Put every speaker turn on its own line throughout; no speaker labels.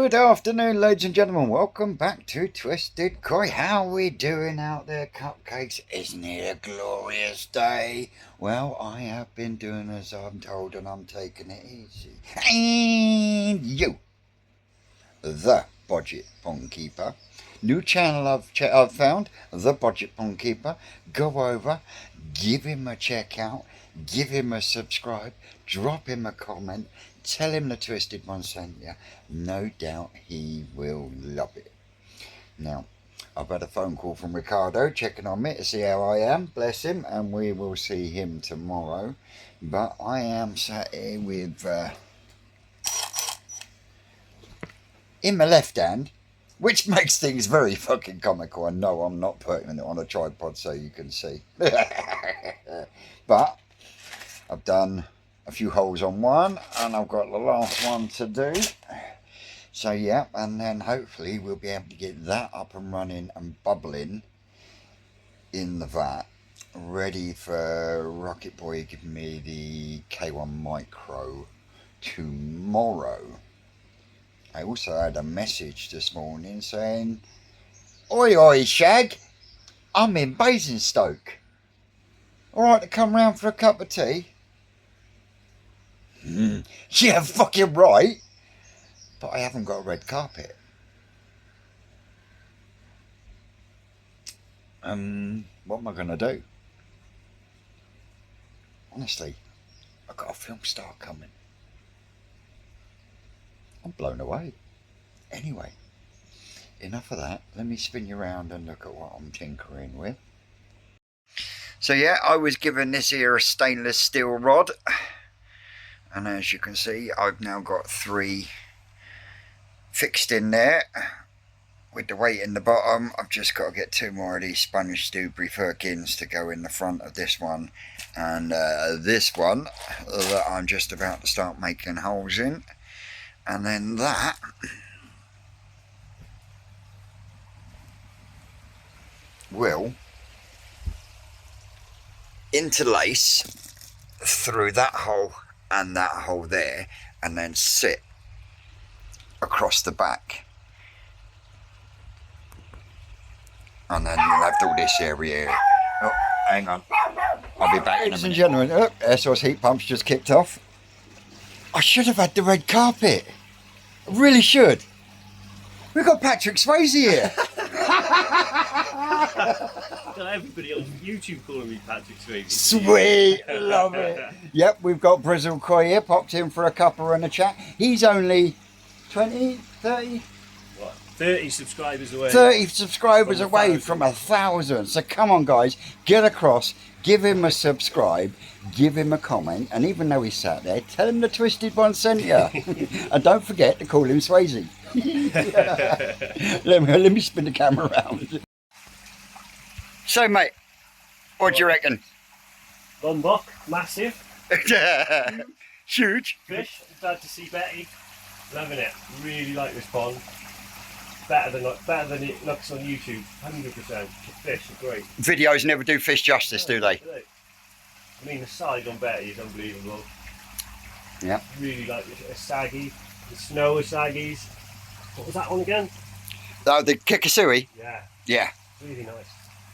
Good afternoon, ladies and gentlemen. Welcome back to Twisted Koi. How are we doing out there, cupcakes? Isn't it a glorious day? Well, I have been doing as I'm told and I'm taking it easy. And you, the Budget Pond Keeper. New channel I've found, the Budget Pond Keeper. Go over, give him a check out, give him a subscribe, drop him a comment, tell him the Twisted One sent you. No doubt he will love it. Now, I've had a phone call from Ricardo checking on me to see how I am, bless him, and we will see him tomorrow. But I am sat here with, in my left hand, which makes things very fucking comical. And no, I'm not putting it on a tripod so you can see. But I've done a few holes on one and I've got the last one to do. So yeah, and then hopefully we'll be able to get that up and running and bubbling in the vat, ready for Rocket Boy giving me the K1 Micro tomorrow. I also had a message this morning saying, "Oi oi Shag, I'm in Basingstoke. Alright to come round for a cup of tea?" Yeah, fucking right. But I haven't got a red carpet. What am I going to do? Honestly, I've got a film star coming. I'm blown away. Anyway, enough of that. Let me spin you around and look at what I'm tinkering with. So yeah, I was given this here a stainless steel rod. And as you can see, I've now got 3 fixed in there with the weight in the bottom. I've just got to get 2 more of these sponge Dewberry firkins to go in the front of this one and this one that I'm just about to start making holes in. And then that will interlace through that hole and that hole there, and then sit across the back, and then you'll have all this area. Oh, hang on, I'll be back in a minute. Ladies and gentlemen, air source heat pumps just kicked off. I should have had the red carpet. I really should. We've got Patrick Swayze here.
Everybody on YouTube calling me Patrick Swayze.
Sweet, love it. Yep, we've got Brizzle Koi here, popped in for a cuppa and a chat. He's only 20, 30?
What, 30 subscribers away.
30 subscribers away from 1,000. So come on guys, get across, give him a subscribe, give him a comment, and even though he's sat there, tell him the Twisted One sent you. And don't forget to call him Swayze. let me spin the camera around. So mate, what do you reckon?
Lombok, massive.
Huge.
Fish, glad to see Betty. Loving it. Really like this pond. Better than it looks on YouTube. 100%. The fish are great.
Videos never do fish justice, do they?
I mean, the side on Betty is unbelievable.
Yeah.
Really like the saggy. The snow is saggies. What was that one again?
Oh, the Kikasui?
Yeah.
Yeah.
Really nice.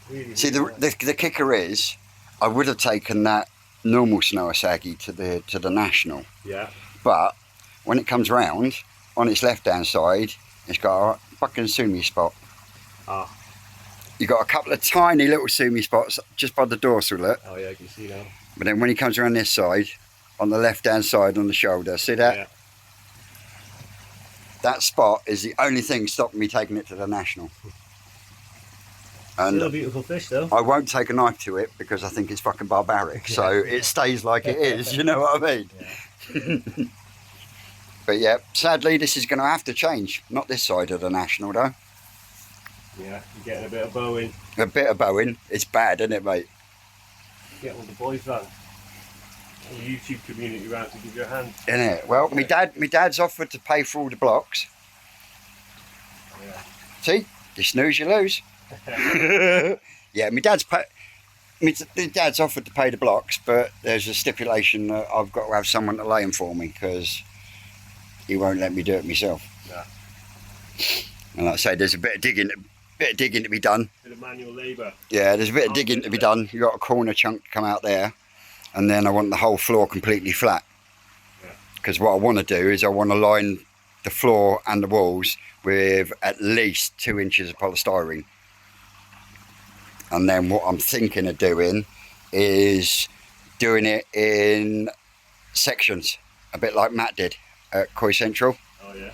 Really,
see,
really nice.
the kicker is, I would have taken that normal snow saggy to the national.
Yeah.
But when it comes round, on its left-hand side, it's got a fucking sumi spot.
Ah.
You got a couple of tiny little sumi spots just by the dorsal, look.
Oh yeah, I can see now.
But then when he comes around this side, on the left-hand side on the shoulder, see that?
Yeah.
That spot is the only thing stopping me taking it to the national. And
still a beautiful fish though.
I won't take a knife to it because I think it's fucking barbaric. So it stays like it is, you know what I mean? Yeah. But yeah, sadly this is going to have to change. Not this side of the national though.
Yeah, you're getting a bit of bowing.
A bit of bowing. It's bad, isn't it, mate?
Get all the boys round. The YouTube community round to give you a hand.
Isn't it? Well, my dad's offered to pay for all the blocks.
Yeah.
See? You snooze, you lose. Yeah, my dad's offered to pay the blocks, but there's a stipulation that I've got to have someone to lay them for me because he won't let me do it myself.
Nah.
And like I say, there's a bit of digging to be done.
Bit of manual labour.
Yeah, there's a bit of digging to be done. You've got a corner chunk to come out there, and then I want the whole floor completely flat. Because what I want to do is I want to line the floor and the walls with at least 2 inches of polystyrene. And then what I'm thinking of doing is doing it in sections, a bit like Matt did at Koi Central.
Oh yeah.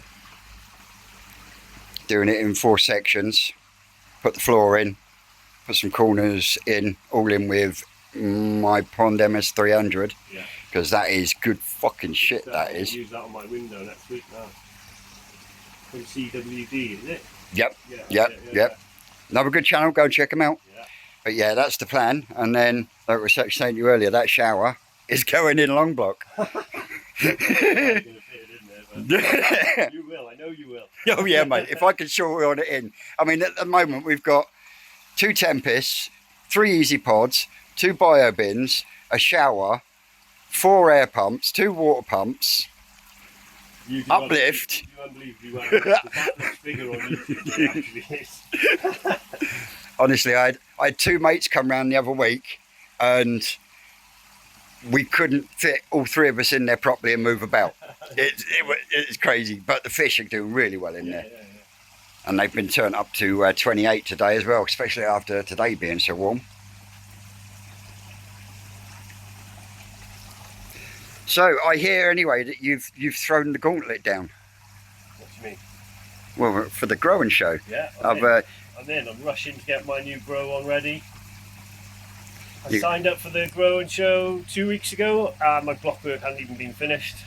Doing it in 4 sections, put the floor in, put some corners in, all in with my Pond MS300, because that is good fucking shit. That is.
I'll use that on my window next week now. From CWD, is it?
Yep. Another good channel, go and check them out.
Yeah.
But yeah, that's the plan. And then, like I was saying to you earlier, that shower is going in long block.
You will, I know you will.
Oh yeah, mate, if I can shoehorn it in. I mean, at the moment we've got 2 Tempests, 3 Easy Pods, 2 bio bins, a shower, 4 air pumps, 2 water pumps, uplift.
You unbelievably well. That looks bigger on YouTube than it actually is.
Honestly, I had 2 mates come round the other week, and we couldn't fit all 3 of us in there properly and move about. It's crazy, but the fish are doing really well in there.
Yeah.
And they've been turned up to 28 today as well, especially after today being so warm. So I hear anyway that you've thrown the gauntlet down.
What do you mean?
Well, for the growing show.
Yeah, I'm rushing to get my new grow on ready. I signed up for the growing show 2 weeks ago. My block work hadn't even been finished.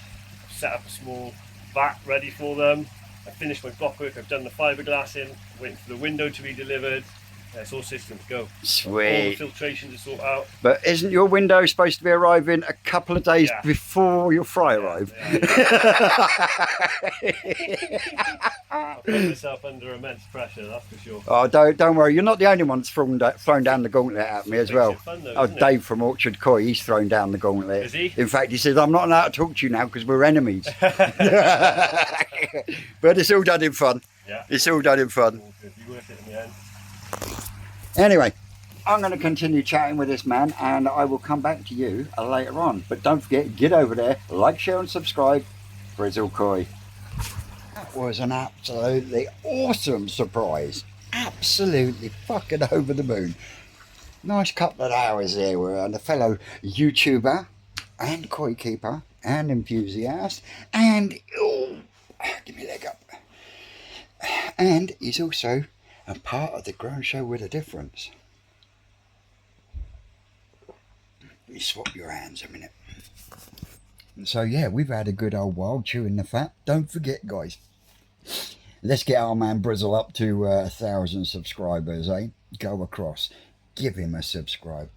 I've set up a small vat ready for them. I finished my block work. I've done the fiberglass in. Waiting for the window to be delivered. It's all systems go.
Sweet.
All the filtration to sort out.
But isn't your window supposed to be arriving a couple of days before your fry arrive?
I'll put myself under immense pressure, that's for sure.
Oh, don't worry. You're not the only one that's thrown down the gauntlet at me as well.
Fun, though,
Dave from Orchard Koi, he's thrown down the gauntlet.
Is he?
In fact, he says, I'm not allowed to talk to you now because we're enemies. But it's all done in fun.
Yeah.
It's all done in fun.
It'll be worth it in the end.
Anyway, I'm going to continue chatting with this man, and I will come back to you later on. But don't forget, get over there, like, share and subscribe. Frizzle Koi. That was an absolutely awesome surprise. Absolutely fucking over the moon. Nice couple of hours there with a fellow YouTuber and koi keeper and enthusiast, and give me a leg up. And he's also a part of the ground show with a difference. Let me swap your hands a minute. And so yeah, we've had a good old while chewing the fat. Don't forget, guys, let's get our man Brizzle up to 1,000 subscribers, eh? Go across, give him a subscribe,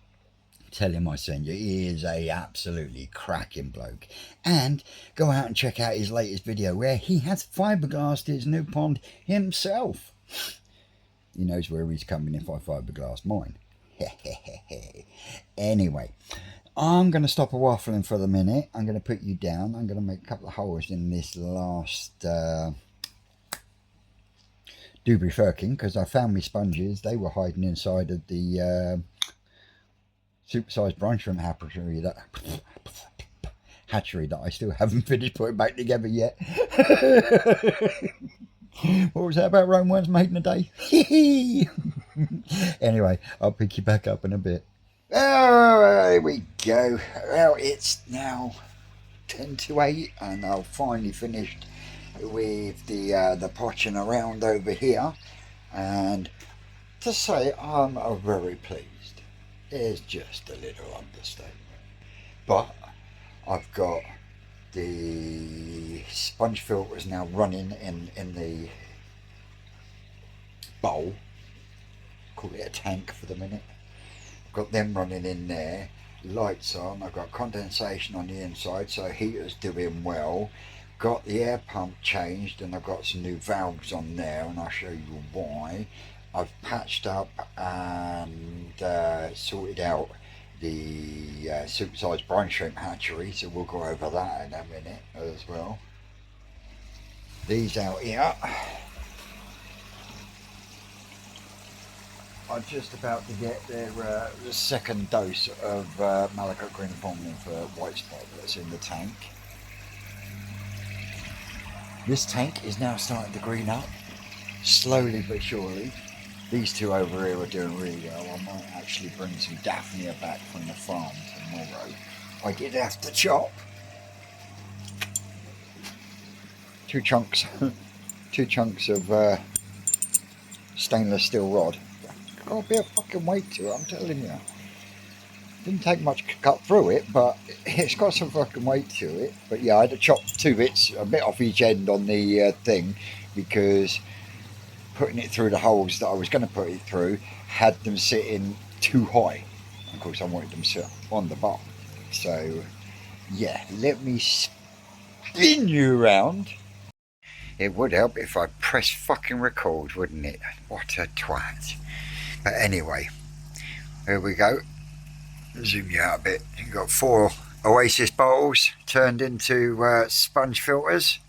tell him I send you. He is a absolutely cracking bloke. And go out and check out his latest video where he has fiberglassed his new pond himself. He knows where he's coming if I fiberglass mine. Anyway, I'm going to stop a waffling for the minute. I'm going to put you down. I'm going to make a couple of holes in this last dewberry firkin, because I found my sponges. They were hiding inside of the supersized brine shrimp hatchery that I still haven't finished putting back together yet. What was that about Rome once making a day? Anyway, I'll pick you back up in a bit. Oh, here we go. Well, it's now 10 to 8 and I've finally finished with the potching around over here, and to say I'm very pleased is just a little understatement. But I've got the sponge filters now running in the bowl, call it a tank for the minute. I've got them running in there, lights on, I've got condensation on the inside, so heater's doing well. Got the air pump changed and I've got some new valves on there, and I'll show you why. I've patched up and sorted out the supersized brine shrimp hatchery, so we'll go over that in a minute as well. These out here are just about to get their second dose of Malachite green formula for white spot that's in the tank. This tank is now starting to green up, slowly but surely. These two over here are doing really well. I might actually bring some Daphnia back from the farm tomorrow. I did have to chop two chunks of stainless steel rod. Got a bit of fucking weight to it, I'm telling you. Didn't take much to cut through it, but it's got some fucking weight to it. But yeah, I had to chop two bits, a bit off each end on the thing, because putting it through the holes that I was going to put it through had them sitting too high. Of course, I wanted them to sit on the bottom. So yeah, let me spin you around. It would help if I press fucking record, wouldn't it? What a twat. But anyway, here we go. Zoom you out a bit. You've got 4 Oasis bottles turned into sponge filters.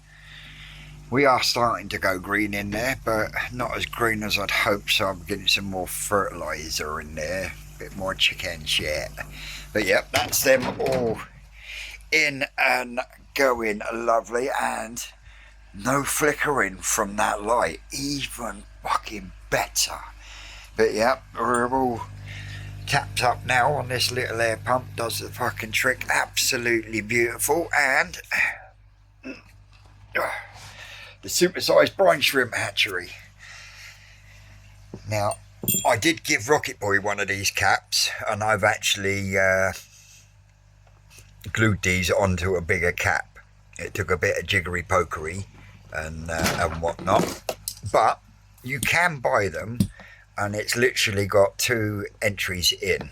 We are starting to go green in there, but not as green as I'd hoped, so I'm getting some more fertiliser in there. A bit more chicken shit. But yep, that's them all in and going lovely, and no flickering from that light. Even fucking better. But yep, we're all tapped up now on this little air pump. Does the fucking trick. Absolutely beautiful. And the supersized brine shrimp hatchery. Now, I did give Rocket Boy one of these caps, and I've actually glued these onto a bigger cap. It took a bit of jiggery pokery and whatnot, but you can buy them, and it's literally got 2 entries in.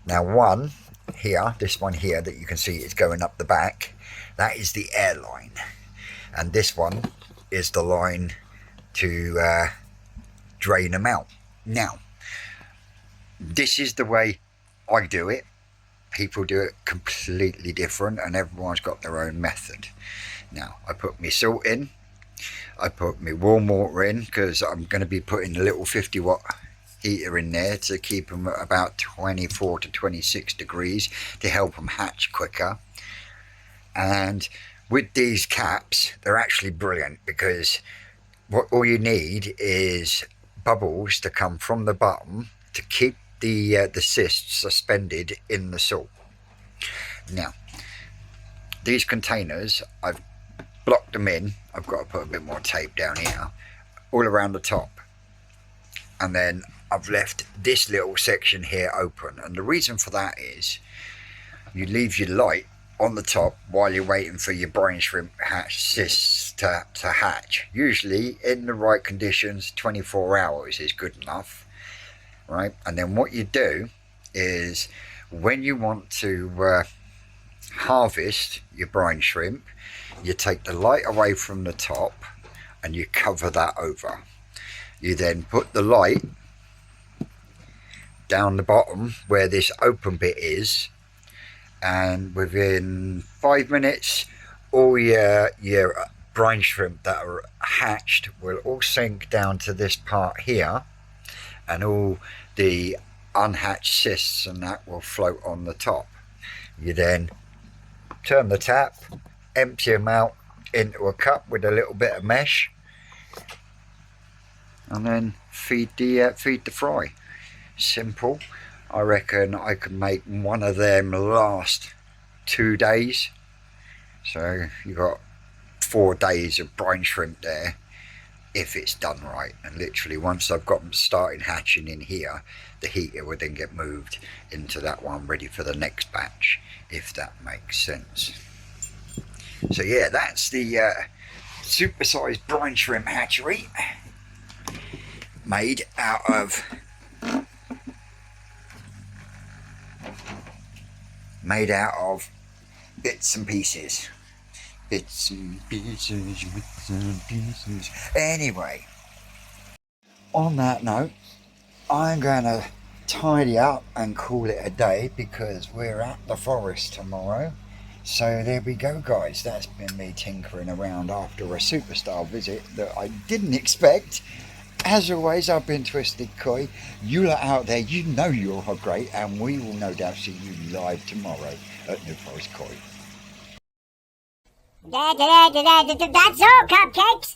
Now, one here, this one here that you can see is going up the back, that is the air line, and this one is the line to drain them out. Now, this is the way I do it. People do it completely different, and everyone's got their own method. Now, I put my salt in, I put my warm water in, because I'm going to be putting a little 50 watt heater in there to keep them at about 24 to 26 degrees to help them hatch quicker. And with these caps, they're actually brilliant, because all you need is bubbles to come from the bottom to keep the cysts suspended in the salt. Now, these containers, I've blocked them in. I've got to put a bit more tape down here, all around the top. And then I've left this little section here open. And the reason for that is you leave your light on the top while you're waiting for your brine shrimp cysts to hatch. Usually in the right conditions, 24 hours is good enough, right? And then what you do is when you want to harvest your brine shrimp, you take the light away from the top and you cover that over. You then put the light down the bottom where this open bit is, and within 5 minutes all your brine shrimp that are hatched will all sink down to this part here, and all the unhatched cysts and that will float on the top. You then turn the tap, empty them out into a cup with a little bit of mesh, and then feed the fry. Simple. I reckon I could make one of them last 2 days. So you got 4 days of brine shrimp there if it's done right. And literally once I've got them starting hatching in here, the heater would then get moved into that one ready for the next batch, if that makes sense. So yeah, that's the supersized brine shrimp hatchery, made out of bits and pieces. Anyway, on that note, I'm going to tidy up and call it a day, because we're at the forest tomorrow. So there we go, guys. That's been me tinkering around after a superstar visit that I didn't expect, As always, I've been Twisted Koi. You lot out there, you know you're great, and we will no doubt see you live tomorrow at New Forest Koi.
That's all, cupcakes.